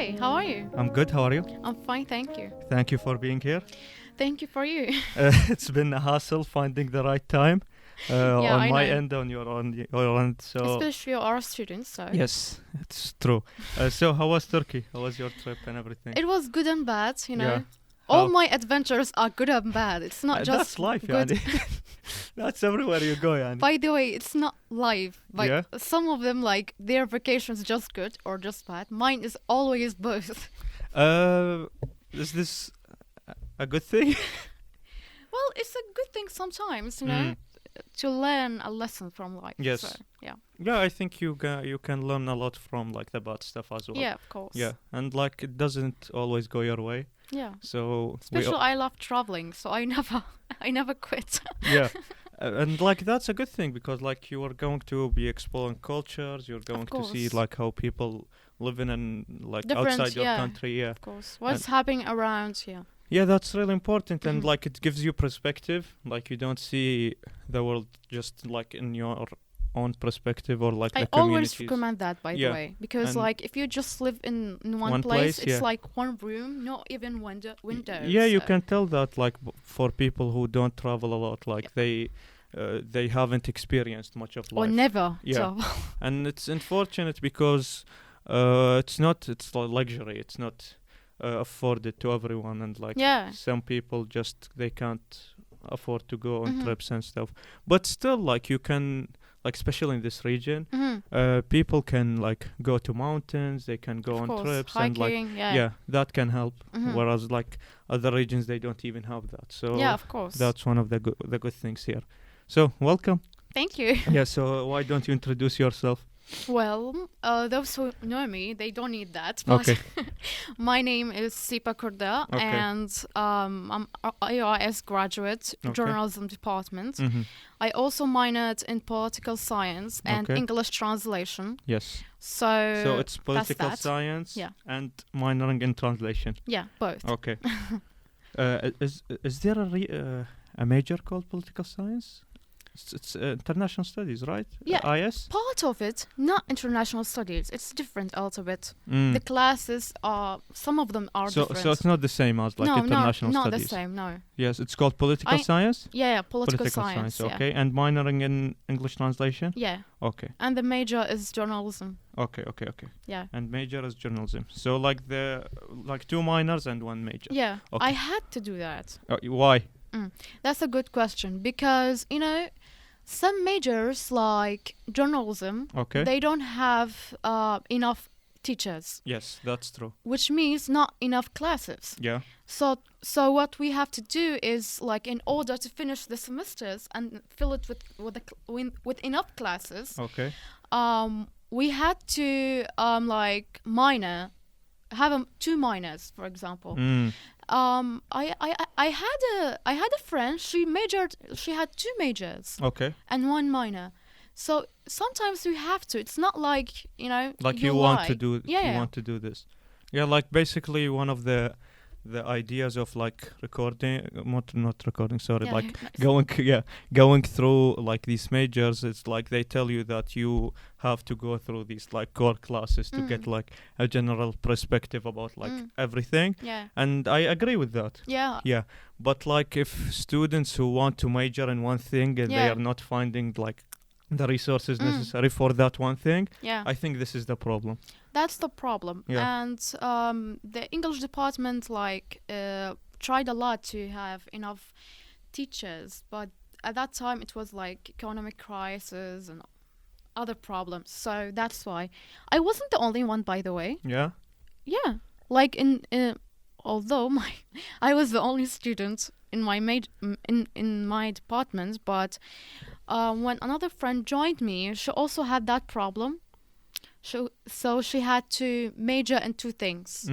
Hi, how are you? I'm good. How are you? I'm fine, thank you. Thank you for being here. Thank you for you. It's been a hassle finding the right time Yeah, on I my know. end, on your end. So Especially our students, so. yes, it's true. So how was Turkey? How was your trip and everything? It was good and bad, you know. Yeah. All How- my adventures are good and bad. It's not just that's life, good. yani. That's everywhere you go, yani. By the way, it's not live. Like Yeah. some of them, like their vacations just good or just bad. Mine is always both. Is this a good thing? Well, it's a good thing sometimes, you know, to learn a lesson from life. Yes. So, yeah. Yeah, I think you can learn a lot from like the bad stuff as well. Yeah, of course. Yeah, and like it doesn't always go your way. Yeah. So Especially I love traveling, so I never quit. yeah. And like that's a good thing because like you are going to be exploring cultures, you're going to see course. like how people live in like Different, outside your yeah. country. Yeah. Of course. What's happening around here? Yeah, that's really important and Mhm. like it gives you perspective. Like you don't see the world just like in your own perspective or like I the always communities. recommend that, by Yeah. the way, because And like if you just live in one one place, place, it's yeah. like one room, not even windows. Yeah, you so- can tell that like for people who don't travel a lot, like they haven't experienced much of or life. never. Yeah. travel. And it's unfortunate because it's like luxury. It's not afforded to everyone, and like Yeah. some people just they can't afford to go on Mhm. trips and stuff. But still, like you can, like especially in this region, Mhm. people can like go to mountains. They can go Of on course. trips Hiking, and like yeah. that can help. Mhm. Whereas like other regions, they don't even have that. So Yeah, of course. that's one of the good things here. So welcome. Thank you. Yeah. So why don't you introduce yourself? Well, those who know me, they don't need that. But Okay. my name is Sipa Kurda, Okay. and I'm a AUIS graduate, Okay. journalism department. Mm-hmm. I also minored in political science and Okay. English translation. Yes. So So it's political that. science Yeah. and minoring in translation. yeah, both. Okay. Is there a major called political science? It's international studies, right? Yeah. IS. Part of it, not international studies. It's different a little bit. Mm. The classes are, some of them are So different. so it's not the same as like international not studies. the same. No. Yes, it's called political science. Yeah, political science. Yeah. Okay, and minoring in English translation. Yeah, Okay, and the major is journalism. okay. Yeah. And major is journalism. So like two minors and one major. Yeah, Okay. I had to do that. Why? That's a good question because, you know, some majors like journalism, Okay. they don't have enough teachers, Yes, that's true. which means not enough classes. Yeah. So what we have to do is, like, in order to finish the semesters and fill it with enough classes, Okay. we had to have two minors, for example. Mm. I had a friend. She had two majors Okay. and one minor. So sometimes we have to. It's not like, you know, Like you want to lie. do. Yeah, You yeah. want to do this. Yeah, like basically one of the ideas of like recording, not recording. Sorry, Yeah, like nice. going through like these majors. It's like they tell you that you have to go through these like core classes to get like a general perspective about like everything. Yeah. And I agree with that. Yeah. Yeah, but like if students who want to major in one thing and they Yeah. are not finding like the resources necessary for that one thing, Yeah. I think this is the problem. That's the problem. Yeah. And the English department tried a lot to have enough teachers, but at that time it was like economic crisis and other problems. So that's why I wasn't the only one, by the way. Yeah. Yeah, like although I was the only student in my in my department, but when another friend joined me, she also had that problem. So she had to major in two things.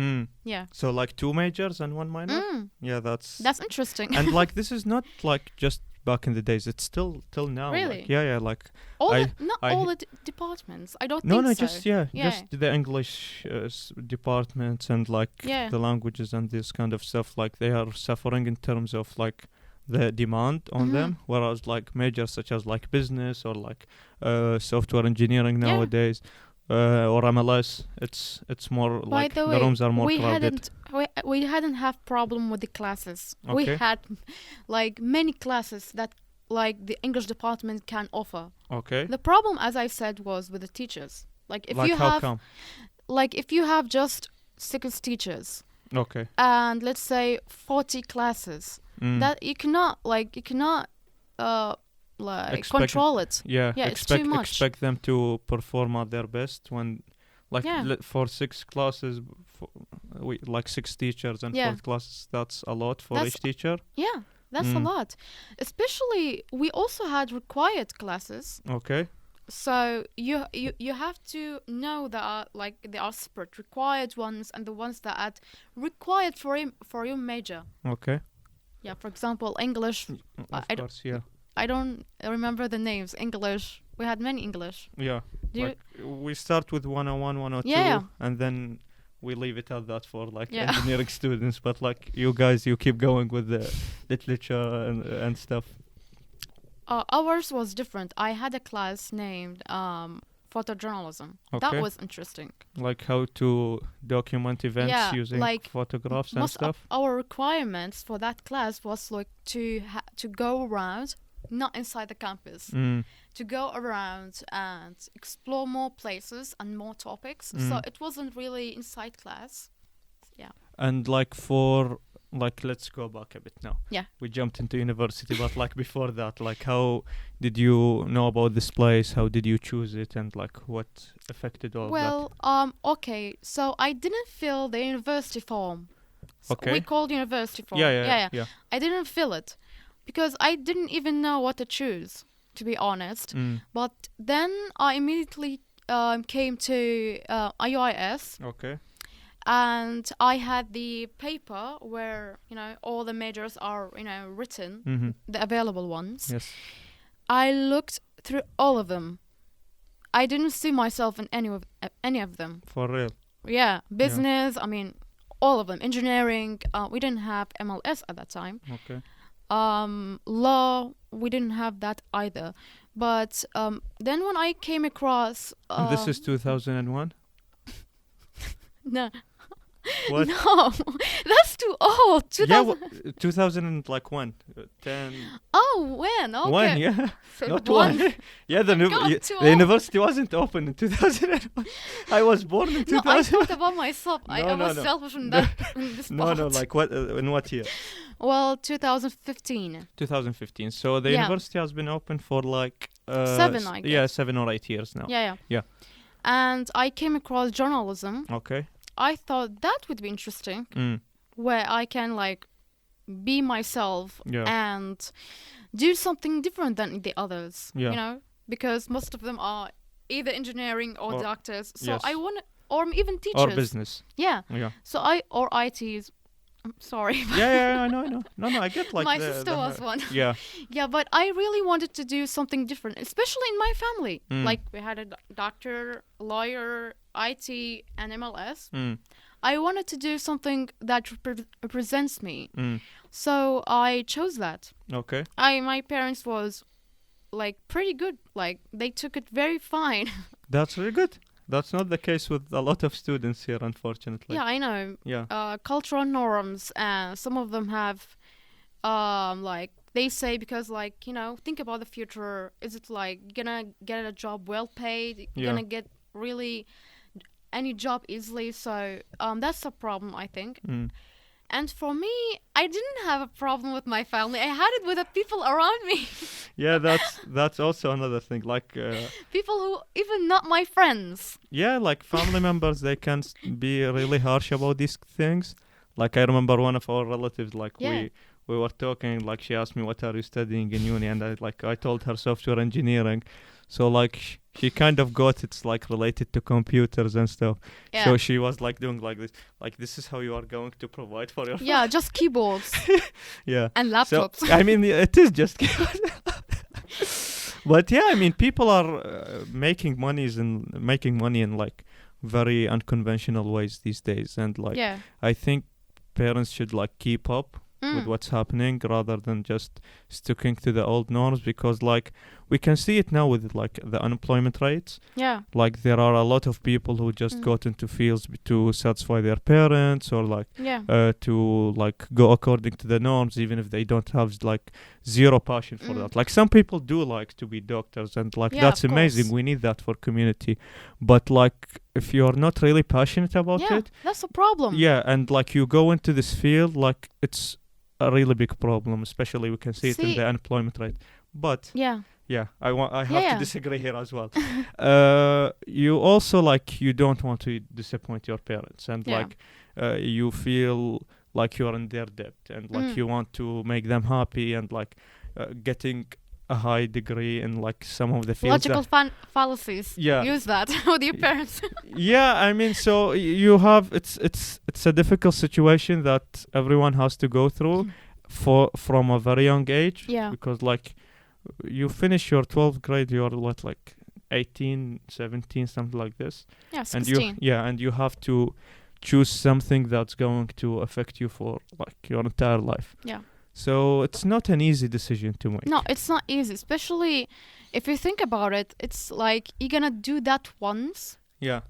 Yeah. So like two majors and one minor. Yeah, that's Interesting. and like this is not like just back in the days. It's still till now. Really? Like, yeah. Like not all the departments. I don't no, think no, so. just Yeah. just the English departments and like Yeah. the languages and this kind of stuff. Like they are suffering in terms of like the demand on them, whereas like majors such as like business or like software engineering Yeah. nowadays, or MLS. It's more By like the the way, rooms are more we crowded. we hadn't have problem with the classes. We Okay. had like many classes that like the English department can offer. Okay. The problem, as I said, was with the teachers. Like if Like you how have come? like if you have just 6 teachers Okay. and let's say 40 classes, Mm. that you cannot like Expect- control it. Yeah. Yeah, it's expect too much. expect them to perform at their best when, like, Yeah. for 6 classes, like 6 teachers and Yeah. 4 classes. That's a lot for That's- each teacher. Yeah, that's a Mm. lot. Especially we also had required classes. Okay. So you have to know that like there are separate required ones and the ones that are required for your major. Okay. Yeah, for example, English. Of I don't- course. Yeah. I don't remember the names. English. We had many English. Yeah. Do you? Like we start with 101, 102, Yeah. and then we leave it at that for like Yeah. engineering students. But like you guys, you keep going with the literature and stuff. Ours was different. I had a class named photojournalism. Okay. That was interesting. Like how to document events Yeah, using like photographs and Most of stuff. our requirements for that class was like to go around, not inside the campus, Mm. to go around and explore more places and more topics. So Mm. it wasn't really inside class. And like for like let's go back a bit now. Yeah. We jumped into university, but like before that, like how did you know about this place? How did you choose it, and like what affected all of Well, okay. So I didn't fill the university form. Okay. We called university that? form. Yeah. I didn't fill it because I didn't even know what to choose, to be honest. Mm. But then I immediately came to AUIS, Okay. and I had the paper where all the majors are written, Mm-hmm. the available ones. Yes. I looked through all of them. I didn't see myself in any of them. For real. Yeah, business. I mean, all of them. Engineering. We didn't have MLS at that time. Okay. Law. We didn't have that either. But then when I came across, And this is 2001. no, What? no, that's too old. 2000. 2000 and like when? 10. Oh, when? Okay. When? Yeah. So Not one. one. Yeah, the, God, too the old. university wasn't open in 2001. I was born in 2000. No, I thought about myself. I No, was no. selfish in that in this No, part. like what? In what year? Well, 2015. 2015. So the Yeah. university has been open for like 7, I guess. Yeah, 7 or 8 years now. Yeah. Yeah. And I came across journalism. Okay. I thought that would be interesting, Mm. where I can like be myself Yeah. and do something different than the others. Yeah. Because most of them are either engineering or Or- doctors. So yes. I want, or even teachers. Or business. Yeah. Yeah. So or ITs. I'm sorry. Yeah, I know. No, I get like my the, sister was one. Yeah. Yeah, but I really wanted to do something different, especially in my family. Mm. Like we had a doctor, lawyer, IT, and MLS. Mm. I wanted to do something that represents me. Mm. So I chose that. Okay. My parents was like pretty good. Like they took it very fine. That's really good. That's not the case with a lot of students here, unfortunately. Yeah, I know. Yeah. Cultural norms, and some of them have, like they say, because like think about the future. Is it like you're gonna get a job well paid? You're Yeah. gonna get really any job easily. So that's a problem, I think. Mm. And for me, I didn't have a problem with my family. I had it with the people around me. Yeah, that's also another thing. Like, People who even not my friends. yeah, like family members, they can be really harsh about these things. Like I remember one of our relatives, like Yeah. we were talking, like she asked me, what are you studying in uni? And I told her software engineering. So like she kind of got it's like related to computers and stuff. Yeah. So she was like doing like this is how you are going to provide for your Yeah, just keyboards yeah. and So laptops. I mean it is just but yeah, I mean people are making money in like very unconventional ways these days, and like Yeah. I think parents should like keep up with what's happening rather than just sticking to the old norms, because like we can see it now with like the unemployment rates. Yeah. Like there are a lot of people who just got into fields to satisfy their parents, or like Yeah. to like go according to the norms, even if they don't have like zero passion for that. Like some people do like to be doctors, and like Yeah, that's of amazing. course. We need that for community. But like if you're not really passionate about Yeah, it, that's a problem. yeah, and like you go into this field, like it's a really big problem, especially we can see it in See, the unemployment rate. But yeah. yeah, I have to Yeah. disagree here as well. You also like you don't want to disappoint your parents, and Yeah. like you feel like you're in their debt, and like Mm. you want to make them happy, and like getting a high degree in like some of the fields. Logical fallacies. Yeah. Use that with your parents. Yeah, I mean, so you have it's a difficult situation that everyone has to go through from a very young age. Yeah. Because like you finish your 12th grade, you're what, like 18, 17, something like this. Yeah, And 16. you have to choose something that's going to affect you for like your entire life. Yeah. So it's not an easy decision to make. No, it's not easy, especially if you think about it. It's like you're gonna do that once Yeah.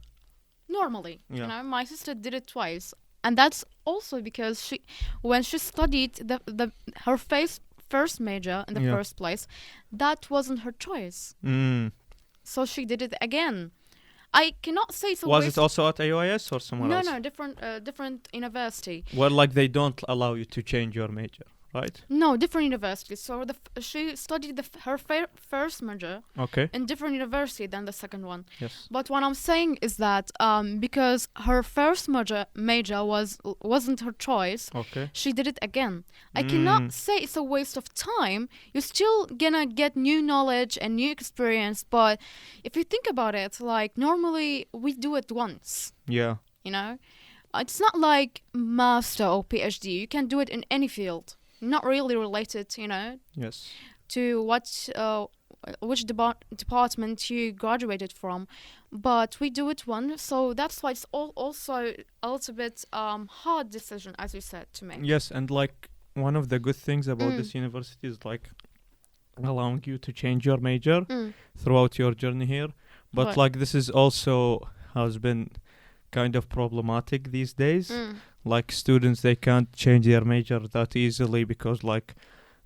normally. Yeah. You know, my sister did it twice, and that's also because when she studied her first major in the Yeah. first place, that wasn't her choice. Mm. So she did it again. I cannot say it's a Was waste. it also at AUIS or somewhere else? No, different university. Well, like they don't allow you to change your major, right? No, different universities. So she studied her first major Okay. in different university than the second one. Yes. But what I'm saying is that because her first major wasn't her choice, Okay. she did it again. I cannot say it's a waste of time. You're still gonna get new knowledge and new experience. But if you think about it, like normally we do it once. Yeah. You know, it's not like master or PhD. You can do it in any field. Not really related, you know, Yes. to which department you graduated from, but we do it once, so that's why it's also a little bit hard decision, as you said, to make. Yes, and like one of the good things about this university is like allowing you to change your major throughout your journey here. But Right. like this is also has been kind of problematic these days. Like students, they can't change their major that easily because like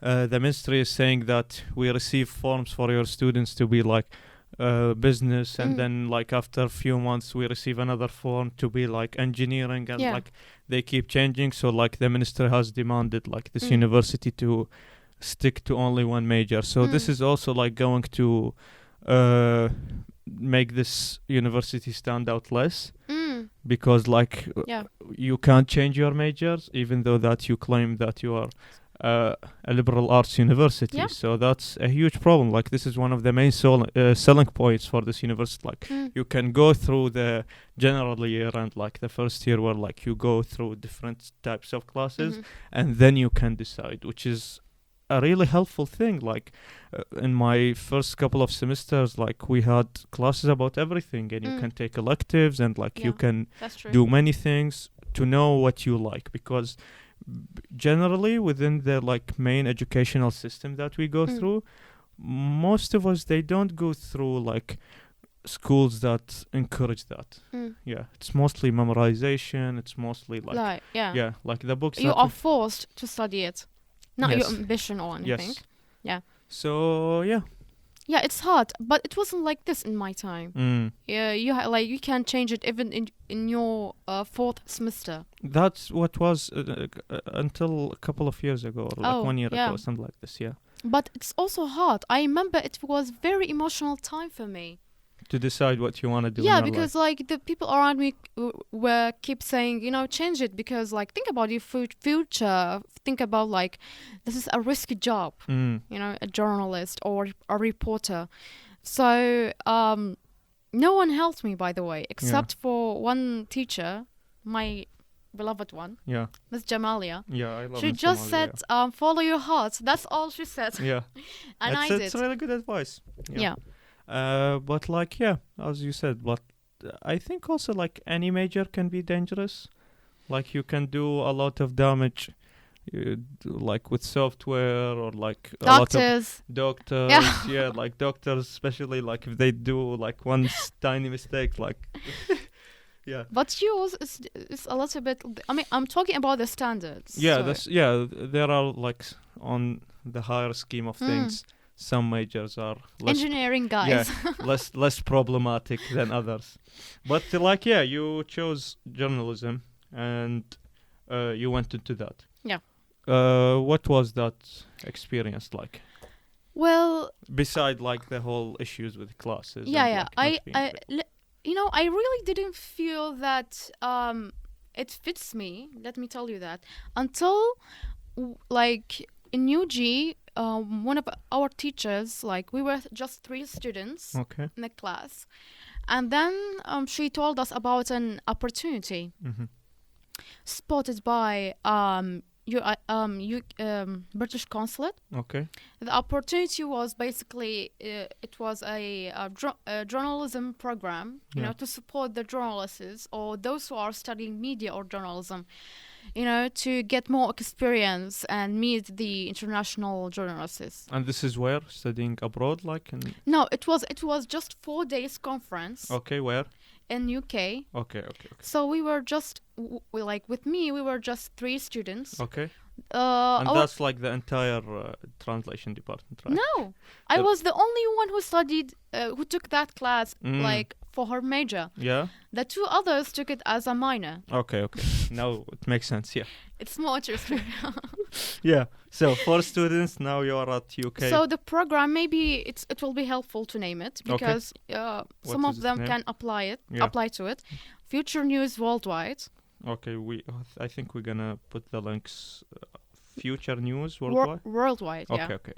the ministry is saying that we receive forms for your students to be like business, and then like after a few months we receive another form to be like engineering, and Yeah. like they keep changing. So like the minister has demanded like this university to stick to only one major. So this is also like going to make this university stand out less. Because like Yeah. you can't change your majors even though that you claim that you are a liberal arts university. Yeah. So that's a huge problem. Like this is one of the main selling points for this university. Like you can go through the general year and like the first year where like you go through different types of classes and then you can decide, which is a really helpful thing. Like in my first couple of semesters, like we had classes about everything, and you can take electives, and like you Yeah. can That's true. do many things to know what you like, because generally within the like main educational system that we go through, most of us, they don't go through like schools that encourage that. Yeah, it's mostly memorization, it's mostly like yeah, like the books you that are forced to study it, not Yes. your ambition or anything. Yes. Yeah. So yeah. Yeah, it's hard, but it wasn't like this in my time. Yeah, you can change it even in your fourth semester. That's what was until a couple of years ago, or like 1 year ago, something like this. Yeah. But it's also hard. I remember it was very emotional time for me. To decide what you want to do. Yeah, in your because life. like the people around me were keep saying, change it, because like think about your future. Think about like this is a risky job. A journalist or a reporter. So no one helped me, by the way, except for one teacher, my beloved one. Yeah. Miss Jamalia. Yeah, I love She Miss just Jamalia, said, follow your heart. That's all she said. Yeah. And I did. It's really good advice. Yeah. But like, yeah, as you said, but I think also like any major can be dangerous. Like you can do a lot of damage like with software or like a lot of Doctors. doctors. Yeah. Yeah, like doctors, especially like if they do like one tiny mistake, like yeah. But yours is a little bit. I mean, I'm talking about the standards. Yeah, so- that's yeah. There are like on the higher scheme of things, some majors are less engineering guys. less problematic than others. But like yeah, you chose journalism and you went into that. Yeah. What was that experience like? Well, Beside like the whole issues with classes. yeah, and, yeah. like, not being fit. I really didn't feel that it fits me. Let me tell you that until like in UG, one of our teachers, like we were just 3 students Okay. in the class, and then she told us about an opportunity Mm-hmm. spotted by British consulate. Okay. The opportunity was basically it was a journalism program, you Yeah. know, to support the journalists or those who are studying media or journalism, to get more experience and meet the international journalists. And this is where studying abroad, like in No, it was just 4 days conference okay, where? in UK. Okay. So we were just with me, we were just 3 students. Okay. And our- that's like the entire translation department, right? No, I The- was the only one who studied, who took that class, Mm. like for her major. Yeah. The 2 others took it as a minor. Okay. Now it makes sense. Yeah. It's more interesting. Yeah. So 4 students now you're at UK. So the program, maybe it will be helpful to name it because some What of is them its can apply Yeah. to it. Future News Worldwide, Okay. I think we're gonna put the links. Future News Worldwide. Worldwide. Yeah, Okay.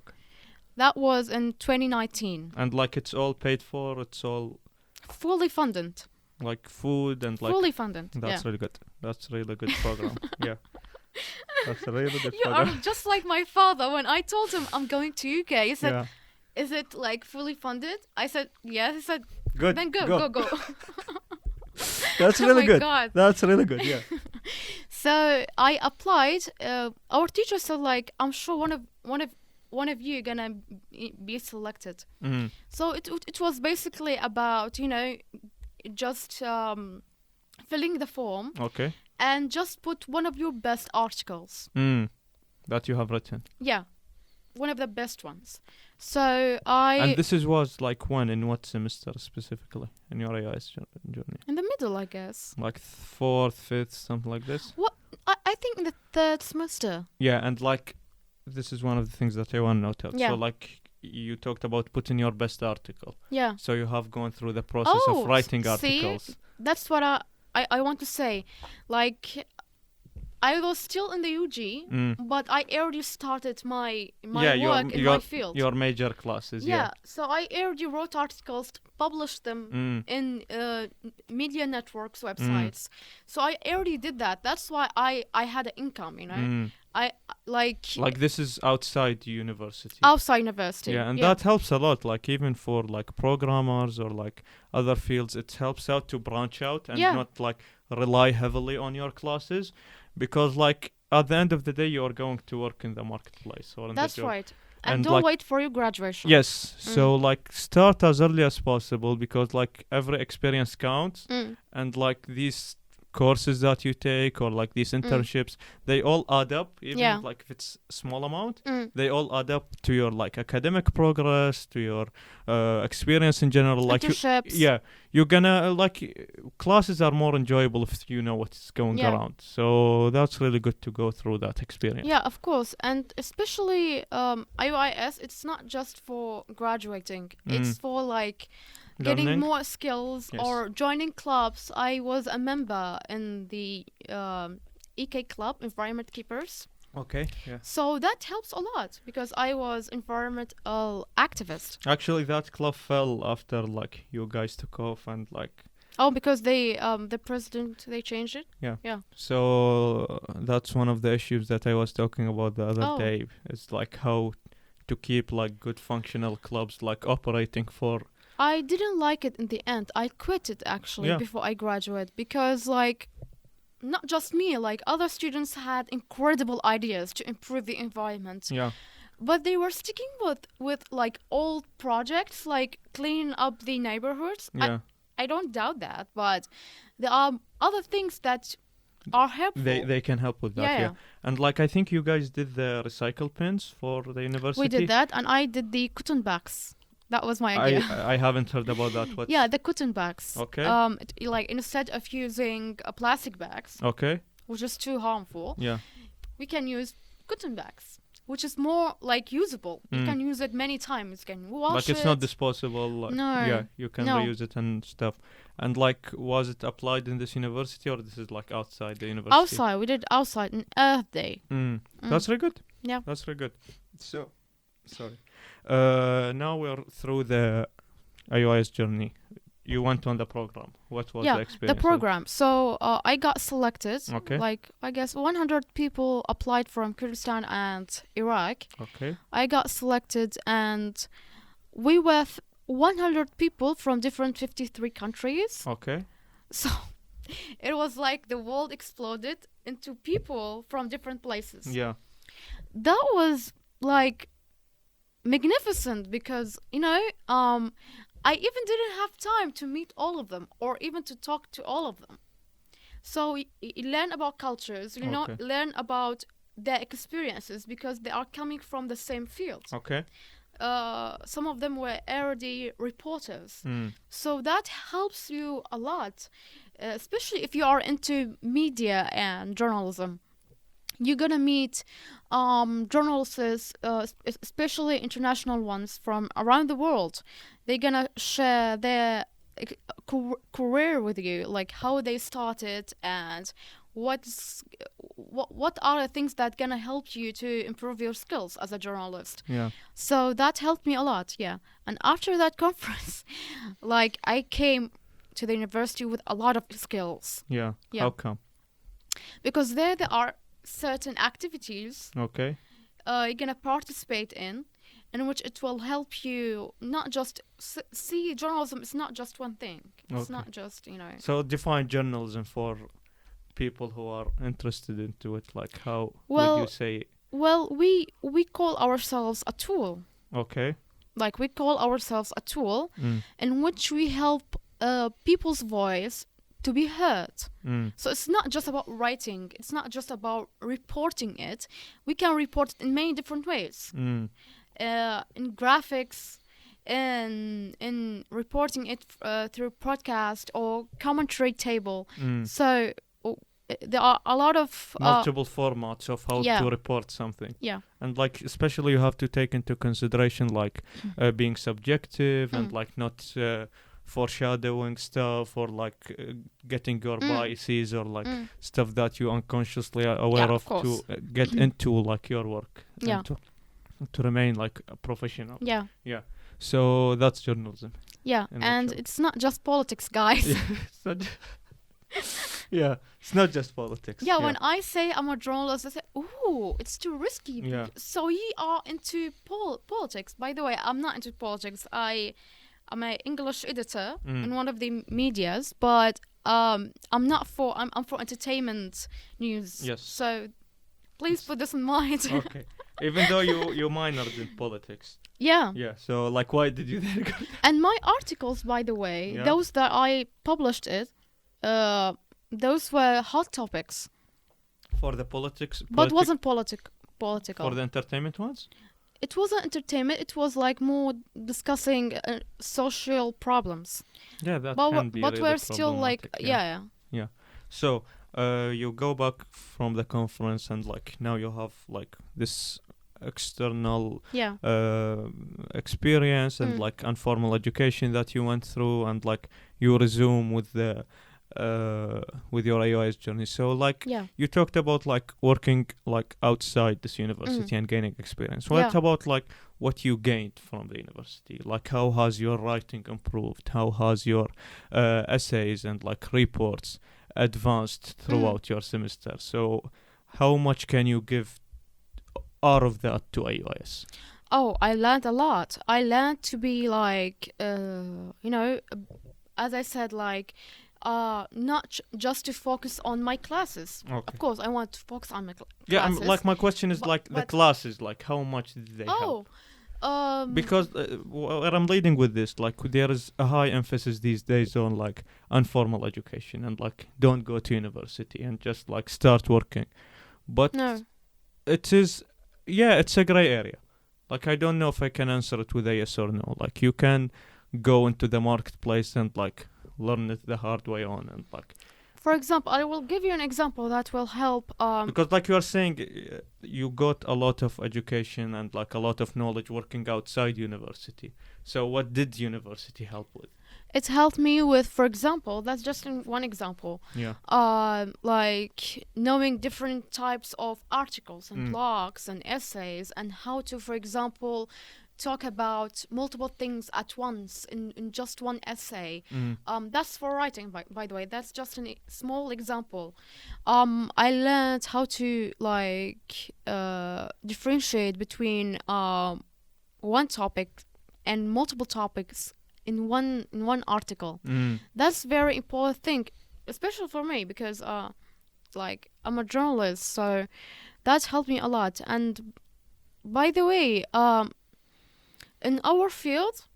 that was in 2019. And like it's all paid for. It's all Fully funded. like food and like. Fully funded. That's really good. That's really good program. Yeah. That's a really good You are program. just like my father. When I told him I'm going to UK, he said, Yeah. "Is it like fully funded?" I said, "Yes." He said, Good. "Then go." That's Oh really my good. God. That's really good. Yeah. So I applied. Our teacher said, like, "I'm sure one of you gonna be selected." Mhm. So it was basically about just filling the form Okay. and just put one of your best articles. That you have written. Yeah, one of the best ones. So I And this was like when in what semester specifically in your AUIS journey? in the middle, I guess. Like 4th, 5th, something like this. I think in the 3rd semester. Yeah, and like this is one of the things that I want to note out. Yeah. So like you talked about putting your best article. Yeah, So you have gone through the process of writing see? articles. That's what I want to say. Like, I was still in the UG, but I already started my work in my field. Your major classes. Yeah, so I already wrote articles, published them in media networks websites. So I already did that. That's why I had an income, I Like this is outside university. outside university. Yeah, and that helps a lot. Like even for like programmers or like other fields, it helps out to branch out and not like rely heavily on your classes, because like at the end of the day, you are going to work in the marketplace or in That's the job. right. And And don't like- wait for your graduation. Yes, so like start as early as possible, because like every experience counts, and like these courses that you take or like these internships, they all add up, even like if it's small amount, they all add up to your like academic progress, to your experience in general. Like Internships. you're gonna like classes are more enjoyable if you know what's going around. So that's really good to go through that experience. Yeah, of course. And especially AUIS, it's not just for graduating. It's for like getting Learning. more skills or joining clubs. I was a member in the EK club, Environment Keepers. Okay, yeah. So that helps a lot because I was environmental activist. Actually, that club fell after like you guys took off and like. Oh, because they the president, they changed it? Yeah. So that's one of the issues that I was talking about the other Oh. day. It's like how to keep like good functional clubs like operating for. I didn't like it in the end. I quit it actually before I graduated because like not just me, like other students had incredible ideas to improve the environment. Yeah. But they were sticking with like old projects, like cleaning up the neighborhoods. Yeah. I don't doubt that, but there are other things that are helpful. They can help with that. Yeah. And like I think you guys did the recycle pins for the university. We did that, and I did the cotton bags. That was my idea. I haven't heard about that. What? Yeah, the cotton bags. Okay. Like instead of using plastic bags, Okay. which is too harmful, Yeah. we can use cotton bags, which is more like usable. You can use it many times. You can wash like it. it's not disposable. Like, No. Yeah, you can No. reuse it and stuff. And like, was it applied in this university or this is like outside the university? Outside, we did outside on Earth Day. That's very good. Yeah. That's very good. So, sorry. Now we're through the AUIS journey. You went on the program. What was the experience? The program. So I got selected. Okay. Like I guess 100 people applied from Kurdistan and Iraq. Okay. I got selected, and we were 100 people from different 53 countries. Okay. So it was like the world exploded into people from different places. Yeah. That was like magnificent because, I even didn't have time to meet all of them or even to talk to all of them. So you learn about cultures, learn about their experiences because they are coming from the same field. Okay. Some of them were already reporters. So that helps you a lot, especially if you are into media and journalism. You're gonna meet journalists, especially international ones from around the world. They're gonna share their career with you, like how they started and what are the things that gonna help you to improve your skills as a journalist. Yeah. So that helped me a lot. Yeah. And after that conference, like I came to the university with a lot of skills. Yeah. How come? Because there are certain activities you're gonna participate in which it will help you not just see journalism is not just one thing. It's not just So define journalism for people who are interested into it. Like how would you say it? Well, we call ourselves a tool. Okay. Like we call ourselves a tool in which we help people's voice to be heard. So it's not just about writing. It's not just about reporting it. We can report it in many different ways. In graphics, in reporting it through podcast or commentary table. So there are a lot of multiple formats of how to report something. Yeah. And like especially you have to take into consideration like being subjective and like not foreshadowing stuff or like getting your biases or like stuff that you unconsciously are aware of to get into like your work and to remain like a professional. Yeah. So that's journalism. Yeah. And it's not just politics, guys. It's not just politics. Yeah, when I say I'm a journalist, I say, ooh, it's too risky. Yeah. So you are into politics. By the way, I'm not into politics. I'm an English editor in one of the medias, but I'm for entertainment news. Yes. So please put this in mind. Okay. Even though you minored in politics. Yeah. Yeah. So like, why did you then go? And my articles, by the way, those that I published those were hot topics. For the politics. But wasn't political. For the entertainment ones. It wasn't entertainment. It was like more discussing social problems. Yeah, that can be. But really we're still like, yeah. So you go back from the conference and like now you have like this external experience and like informal education that you went through, and like you resume with the with your AUIS journey. So like you talked about like working like outside this university and gaining experience. What about like what you gained from the university? Like how has your writing improved? How has your essays and like reports advanced throughout your semester? So how much can you give out of that to AUIS? Oh, I learned a lot. I learned to be like, as I said, like not just to focus on my classes. Okay. Of course, I want to focus on my Yeah, classes. like my question is like the classes, like how much did they help? Because where I'm leading with this, like there is a high emphasis these days on like informal education and like don't go to university and just like start working. But no. it is, yeah, it's a gray area. Like I don't know if I can answer it with a yes or no. Like you can go into the marketplace and like learn it the hard way on and like. For example, I will give you an example that will help. Because like you are saying, you got a lot of education and like a lot of knowledge working outside university. So what did university help with? It helped me with, for example, that's just one example. Yeah. Like knowing different types of articles and blogs and essays and how to, for example, talk about multiple things at once in just one essay. That's for writing, by the way. That's just a small example. I learned how to like differentiate between one topic and multiple topics in one article. That's very important thing, especially for me because like I'm a journalist, so that helped me a lot. And by the way, in our field,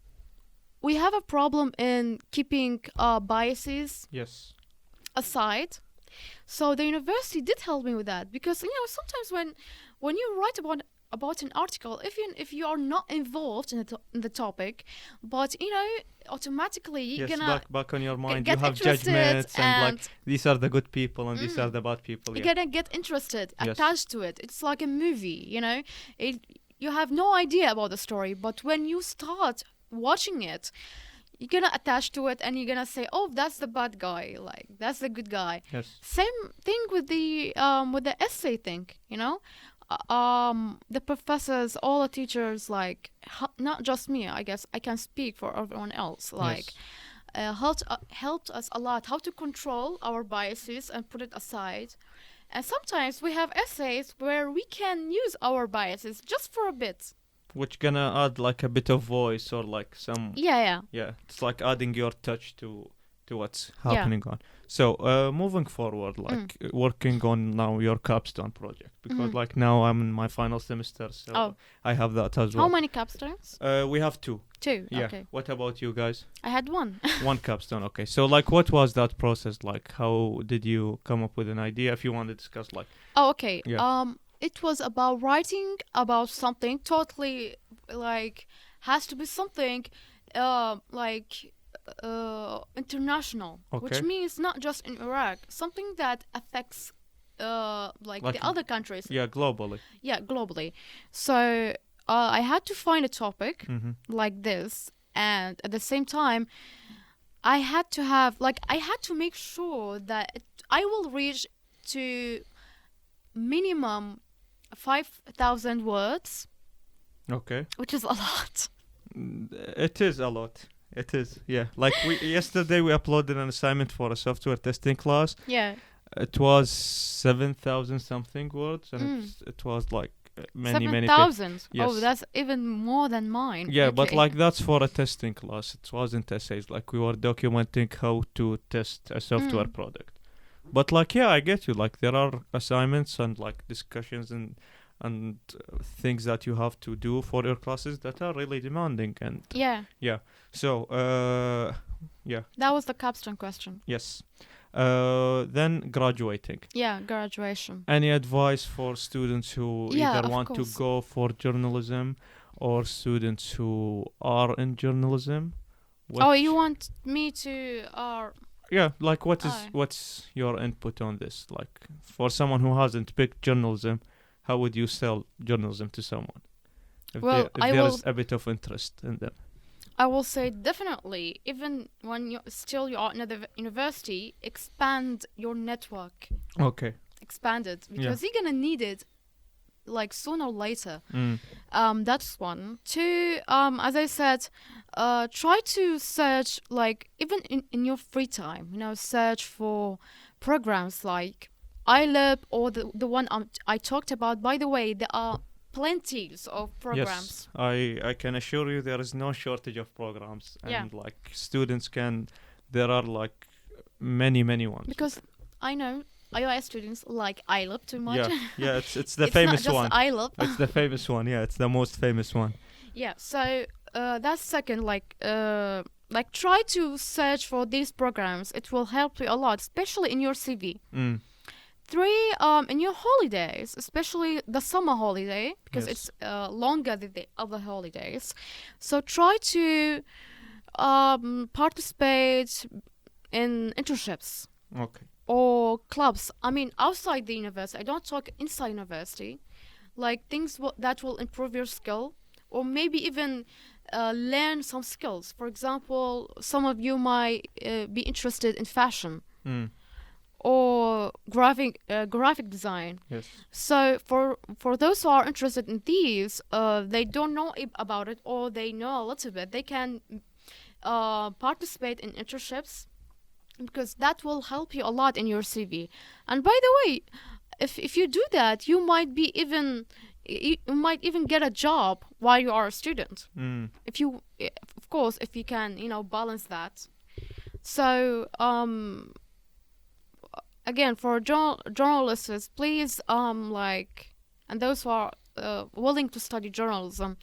we have a problem in keeping biases aside. So the university did help me with that because sometimes when you write about an article, if you are not involved in the topic, but automatically you're gonna back on your mind get you have judgments and like these are the good people and these are the bad people. You're gonna get interested, attached to it. It's like a movie, you have no idea about the story, but when you start watching it, you're gonna attach to it and you're gonna say, oh, that's the bad guy, like that's the good guy. Same thing with the essay thing. The professors, all the teachers, like not just me, I guess I can speak for everyone else, like helped us a lot how to control our biases and put it aside. And sometimes we have essays where we can use our biases just for a bit. Which gonna add like a bit of voice or like some... Yeah. It's like adding your touch to what's happening on. So moving forward, like working on now your capstone project. Because like now I'm in my final semester, so I have that as well. How many capstones? We have two. Yeah. Okay. What about you guys? I had one. One capstone, okay. So like what was that process like? How did you come up with an idea if you want to discuss like... Oh, okay. Yeah. It was about writing about something totally like has to be something like international, which means not just in Iraq, something that affects like the other countries. Yeah, globally. Yeah, globally. So I had to find a topic like this, and at the same time, I had to make sure that I will reach to minimum 5,000 words. Okay. Which is a lot. It is a lot. It is, yeah. Like yesterday we uploaded an assignment for a software testing class. Yeah. It was 7,000 something words, and it was like many 7,000. Yes. Oh, that's even more than mine. Yeah, but like that's for a testing class. It wasn't essays. Like we were documenting how to test a software product. But like, yeah, I get you. Like there are assignments and like discussions and things that you have to do for your classes that are really demanding. And yeah. So that was the capstone question. Yes. Then graduating. Yeah, graduation. Any advice for students who either want to go for journalism or students who are in journalism? You want me to yeah, like what's your input on this? Like for someone who hasn't picked journalism, how would you sell journalism to someone? If there is a bit of interest in them. I will say definitely, even when you're in the university, expand your network. Okay. Expand it, because you're gonna need it like sooner or later. That's one. Two, as I said, try to search, like, even in your free time, search for programs like iLab or the one I talked about. By the way, there are plenties of programs. Yes, I can assure you there is no shortage of programs, and like students there are like many ones. Because I know IOS students like iLab too much. Yeah, it's the it's famous not just one. iLab. It's the famous one. Yeah, it's the most famous one. Yeah, so that's second, like try to search for these programs. It will help you a lot, especially in your CV. Three, in your holidays, especially the summer holiday, because it's longer than the other holidays. So try to participate in internships. Okay. Or clubs. I mean, outside the university. I don't talk inside university. Like things that will improve your skill, or maybe even learn some skills. For example, some of you might be interested in fashion or graphic design. Yes. So for those who are interested in these, they don't know about it, or they know a little bit. They can participate in internships, because that will help you a lot in your CV. And by the way, if you do that, you might even get a job while you are a student. If you, of course, if you can, balance that. So again, for journalists, please, and those who are willing to study journalism,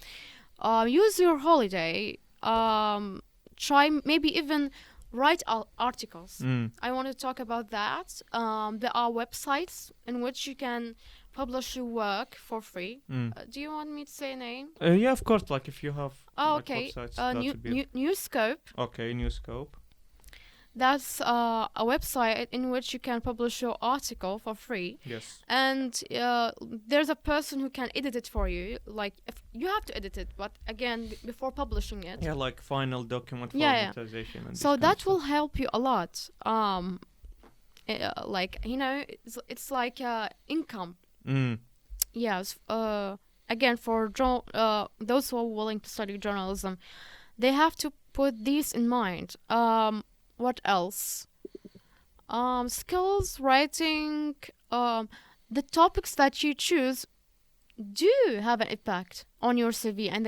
use your holiday. Try maybe even write articles. I want to talk about that. There are websites in which you can publish your work for free. Do you want me to say a name? Yeah, of course. Like if you have okay. websites, that would be Newscope. Okay, Newscope. That's a website in which you can publish your article for free. Yes. And there's a person who can edit it for you. Like, if you have to edit it, but again, before publishing it. Yeah, like final document formatization. Yeah. And so that will help you a lot. It's like income. Yes. Again, for those who are willing to study journalism, they have to put these in mind. What else? Skills, writing, the topics that you choose do have an impact on your CV and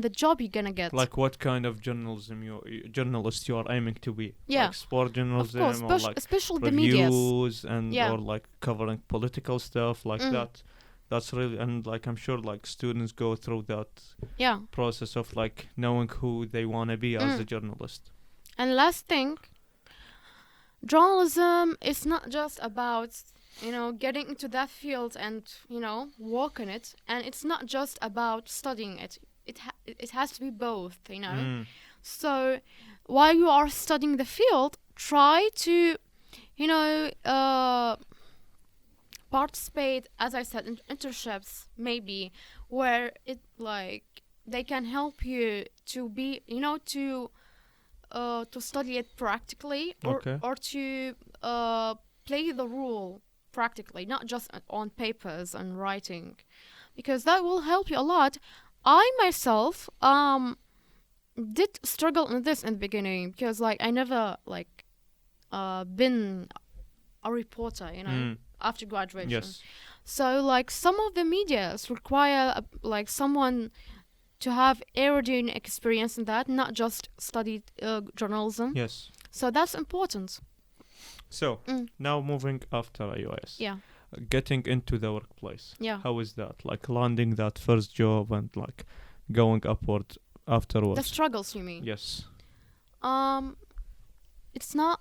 the job you're gonna get. Like what kind of journalist you are aiming to be? Yeah, like sport journalism, of course, or like especially the reviews, media, and or like covering political stuff like that. That's really, and like I'm sure like students go through that process of like knowing who they want to be as a journalist. And last thing, journalism is not just about, getting into that field and, work in it. And it's not just about studying it. It has to be both, So while you are studying the field, try to, participate, as I said, in internships, maybe, where they can help you to be, to study it practically, or to play the role practically, not just on papers and writing, because that will help you a lot. I myself did struggle in this in the beginning, because I never been a reporter, after graduation. Yes. So some of the medias require someone to have already experience in that, not just studied journalism. Yes. So that's important. So now moving after AUIS. Yeah. Getting into the workplace. Yeah. How is that? Like landing that first job and like going upward afterwards. The struggles, you mean? Yes. It's not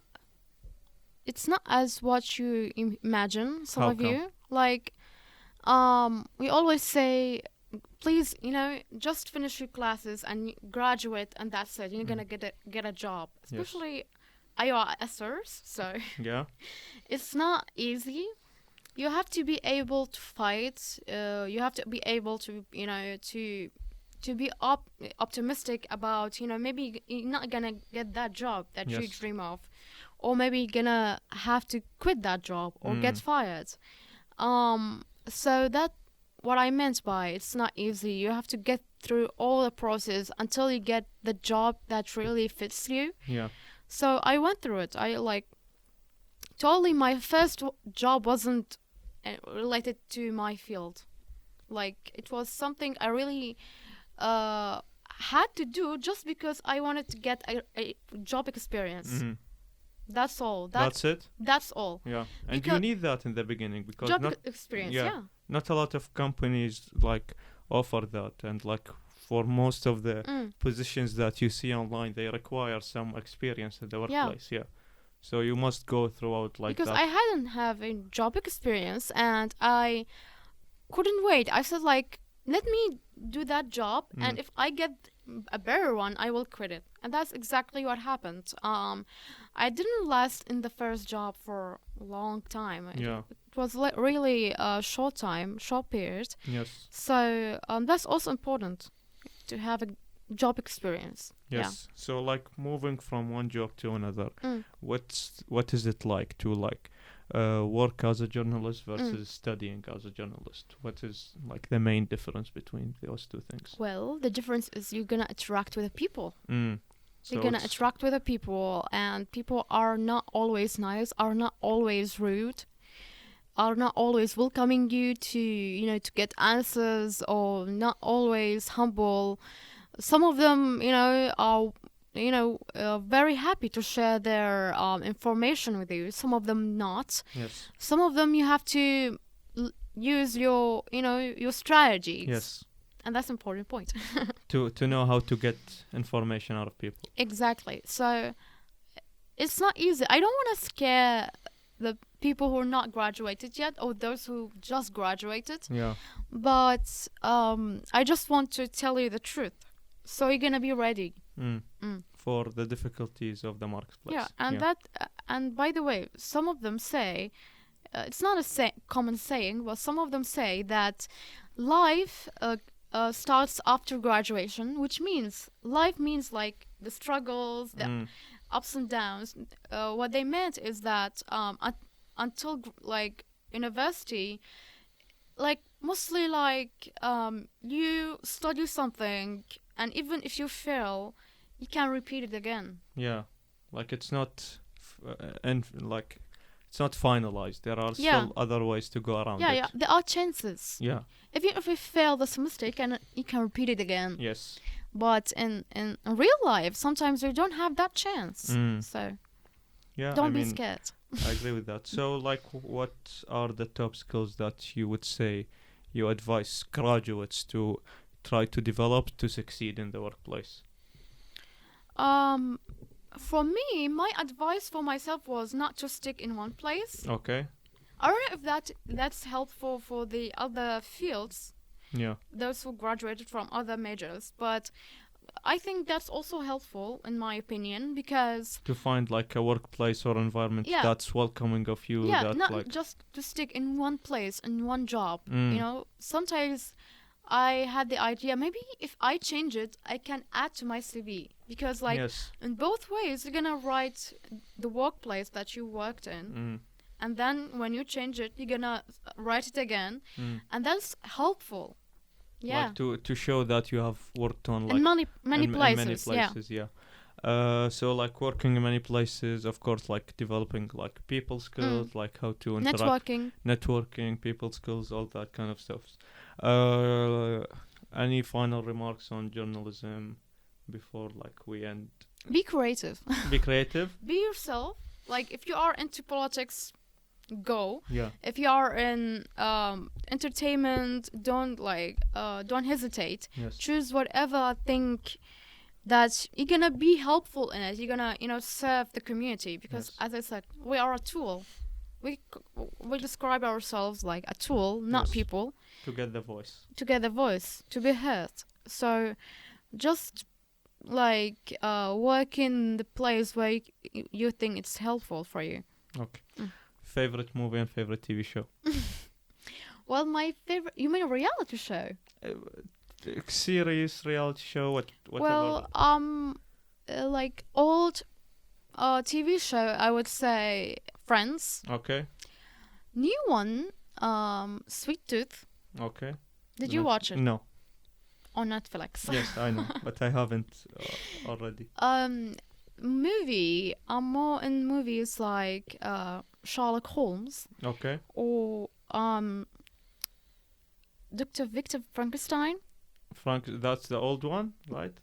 as what you imagine. Some How of come? you we always say, please, just finish your classes and graduate, and that's it. You're gonna get a job, especially IOISers. So yeah, it's not easy. You have to be able to fight. You have to be able to, to be optimistic about, maybe you're not gonna get that job that you dream of, or maybe you're gonna have to quit that job or get fired. So that. What I meant by it's not easy. You have to get through all the process until you get the job that really fits you. Yeah. So I went through it. Totally my first job wasn't related to my field. It was something I really had to do just because I wanted to get a job experience. That's all. That's it. That's all. Yeah, and Because you need that in the beginning because job not experience. yeah. Yeah. not a lot of companies like offer that, and like for most of the positions that you see online, they require some experience in the workplace. Yeah. So you must go throughout like Because that. I hadn't have a job experience and I couldn't wait. I said like, let me do that job, and if I get a better one, I will quit it. And that's exactly what happened. I didn't last in the first job for a long time. Yeah. It was really a short period. Yes. So that's also important to have a job experience. Yes. So like moving from one job to another, Mm. what is it like to like work as a journalist versus studying as a journalist? What is like the main difference between those two things? Well, the difference is you're gonna interact with the people. So You're gonna interact with the people, and people are not always nice, are not always rude, are not always welcoming you to get answers, or not always humble. Some of them, are very happy to share their information with you. Some of them not. yes. Some of them you have to use your strategies. Yes. And that's an important point. to know how to get information out of people. Exactly. So it's not easy. I don't want to scare the people who are not graduated yet, or those who just graduated. Yeah. But I just want to tell you the truth. So you're gonna be ready. For the difficulties of the marketplace. Yeah, and and by the way, some of them say, it's not a common saying, but some of them say that life starts after graduation, which means life means like the struggles, the ups and downs. What they meant is that until like university, like mostly like you study something, and even if you fail, you can repeat it again. Yeah, like it's not it's not finalized. There are still other ways to go around it. Yeah, there are chances. Yeah. If you fail this mistake, and you can repeat it again. Yes. But in real life, sometimes you don't have that chance. So yeah, don't be scared. I agree with that. So, like, what are the top skills that you would say you advise graduates to try to develop to succeed in the workplace? For me, my advice for myself was not to stick in one place. Okay. I don't know if that's helpful for the other fields. Yeah. Those who graduated from other majors, but I think that's also helpful in my opinion, because to find like a workplace or environment that's welcoming of you. Yeah, that, not like just to stick in one place, in one job. Sometimes I had the idea, maybe if I change it, I can add to my CV, because like in both ways, you're gonna write the workplace that you worked in, and then when you change it, you're gonna write it again, and that's helpful. Yeah, like to show that you have worked on like in many places. So like working in many places, of course, like developing like people skills, like how to interact, networking, people skills, all that kind of stuff. Any final remarks on journalism before like we end? Be creative. Be creative. Be yourself. Like if you are into politics, go. Yeah. If you are in entertainment, don't hesitate. Yes. Choose whatever think that you're gonna be helpful in it. You're gonna serve the community, because as I said, we are a tool. We describe ourselves like a tool, not people. To get the voice. To get the voice, to be heard. So just like work in the place where you think it's helpful for you. Okay. Favorite movie and favorite TV show? Well, my favorite... You mean a reality show? Series, reality show, whatever. Well, like old TV show, I would say Friends. Okay. New one, Sweet Tooth. Okay. Did you watch it? No. On Netflix. Yes, I know, but I haven't already. Movie. I'm more in movies like Sherlock Holmes. Okay. Or Dr. Victor Frankenstein. That's the old one, right?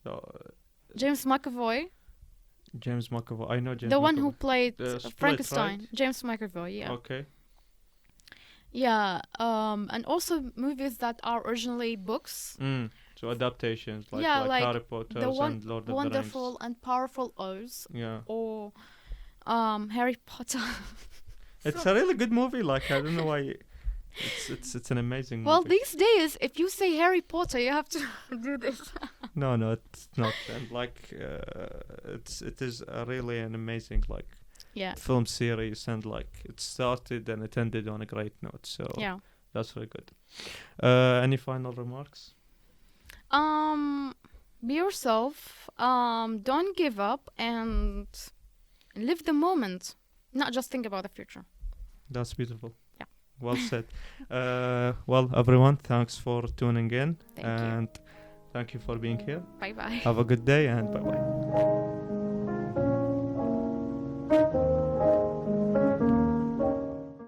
James McAvoy. James McAvoy. I know James. The one McAvoy. who played Split, Frankenstein. right? James McAvoy. Yeah. Okay. Yeah. And also movies that are originally books. So adaptations like Harry Potter the and Lord of the Rings. Wonderful and Powerful Oz. Yeah. Or Harry Potter. It's a really good movie. Like, I don't know why. It's an amazing movie. Well, these days, if you say Harry Potter, you have to do this. No, it's not. And like, it is really an amazing film series, and like it started and it ended on a great note. So that's very good. Any final remarks? Be yourself. Don't give up and live the moment. Not just think about the future. That's beautiful. Yeah. Well said. Well, everyone, thanks for tuning in. Thank you. Thank you for being here. Bye bye. Have a good day and bye bye.